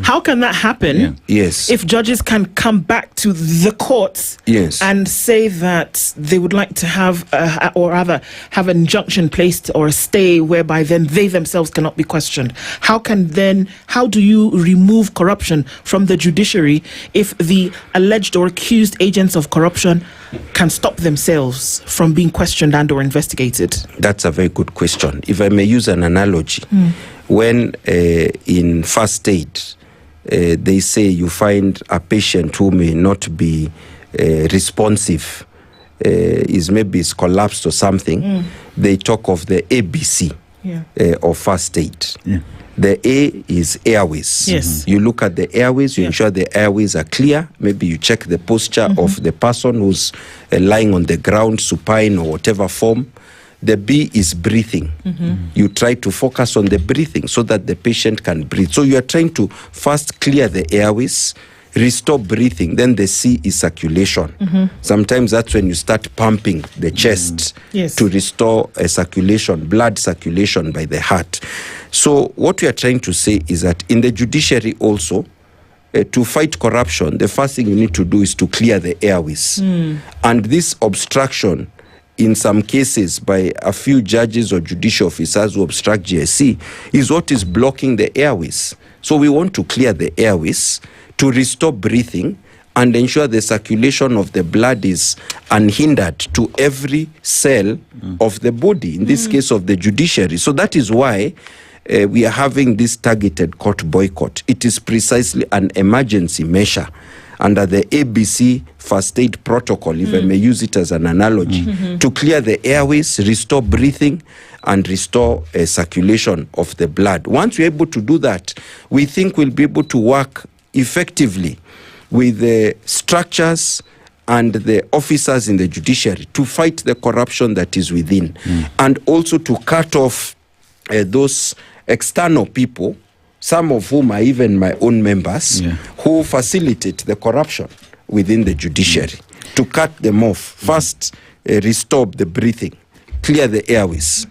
How can that happen? Yes. If judges can come back to the courts and say that they would like to have, or rather, have an injunction placed or a stay whereby then they themselves cannot be questioned. How do you remove corruption from the judiciary if the alleged or accused agents of corruption can stop themselves from being questioned and or investigated? That's a very good question. If I may use an analogy, when in first aid, they say you find a patient who may not be responsive, is collapsed or something, they talk of the ABC of first aid. The A is airways. Yes. You look at the airways, you ensure the airways are clear. Maybe you check the posture of the person who's lying on the ground, supine or whatever form. The B is breathing. You try to focus on the breathing so that the patient can breathe. So you are trying to first clear the airways, restore breathing. Then the C is circulation. Sometimes that's when you start pumping the chest to restore circulation, blood circulation by the heart. So what we are trying to say is that in the judiciary also, to fight corruption, the first thing you need to do is to clear the airways. And this obstruction, in some cases by a few judges or judicial officers who obstruct GSC, is what is blocking the airways. So we want to clear the airways to restore breathing and ensure the circulation of the blood is unhindered to every cell of the body, in this case of the judiciary. So that is why we are having this targeted court boycott. It is precisely an emergency measure under the ABC first aid protocol, if I may use it as an analogy, to clear the airways, restore breathing, and restore circulation of the blood. Once we're able to do that, we think we'll be able to work effectively with the structures and the officers in the judiciary to fight the corruption that is within, and also to cut off those external people, some of whom are even my own members, who facilitate the corruption within the judiciary. To cut them off, first restore the breathing, clear the airways.